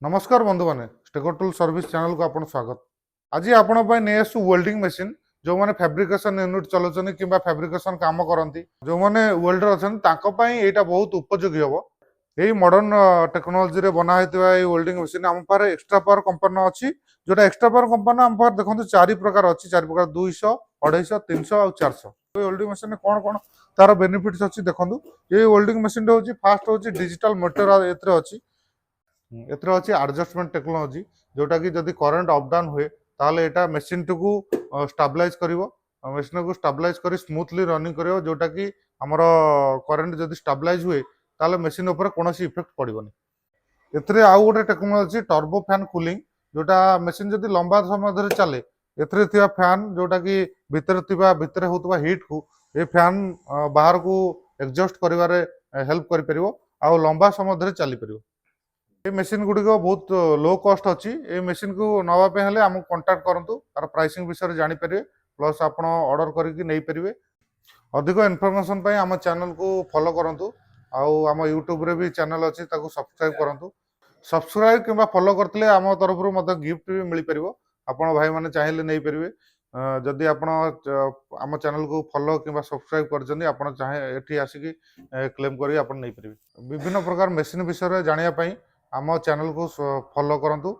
नमस्कार बंधु मैंने स्टेकर टूल सर्विस चैनल को आपन स्वागत। आज आपण नहीं आसु वेल्डिंग मशीन जो मैंने फैब्रिकेशन यूनिट चलाउछन कि फैब्रिकेशन काम करती जो मैंने वेल्डर अच्छा यहाँ बहुत उपयोगी हम। यही मॉडर्न टेक्नोलोजी रे बना होता है वेल्डिंग मशीन आम पारे एक्स्ट्रा पावर कंपनी अच्छी जोटा एक्स्ट्रा पावर कंपनी आम पारे देखो चार प्रकार अच्छी 200 250 300 और 400 वेल्डिंग मशीन कौन कौन तार बेनिफिट्स अच्छी देखो ये वेल्डिंग मशीन फास्ट हूँ डिजिटल मीटर अच्छी एथर अच्छी आडजस्टमेंट टेक्नोलोजी जोटा कि जदि करंट अप डाउन हुए ताहले एटा मशीन टू स्टेबलाइज करिवो मशीन को स्टेबलाइज करी स्मूथली रनिंग करिवो जोटा कि हमर करंट जदि स्टेबलाइज हुए ताहले मशीन ऊपर कोनोसी इफेक्ट पड़िबोनी। एथरे आउ गोटे टेक्नोलोजी टर्बो फैन कूलिंग जोटा मशीन जदि लंबा समय धरि चले एथरे थिबा फैन जोटा कि भितर होतबा हीट को ए फैन बाहर को एडजस्ट करिवारे हेल्प करि परिवो आ लंबा समय धरि चली परिवो। ये मेसीन गुड़िक बहुत लो कॉस्ट अच्छी ये मेसीन को नवापे हेले आमको कांटेक्ट करंतु तार प्राइसिंग विषय जानि परिवे प्लस आपण ऑर्डर करके नहीं परिवे। अधिक इन्फॉर्मेशन पई आम चैनल को फॉलो करंतु आउ आम यूट्यूब रे भी चैनल अच्छी ताको सब्सक्राइब करंतु। सब्सक्राइब किंबा फॉलो करतले आम तरफ मत गिफ्ट भी मिल परिवो आपण भाई माने चाहिले नहीं परिवे। जदि आपण आम चैनल को फॉलो किंबा सब्सक्राइब करजनी आपण चाहे एठी आसिकी क्लेम करी आपण नहीं परिवे। विभिन्न प्रकार मेसीन विषय जानिया पई आम चैनल को फॉलो करंतु।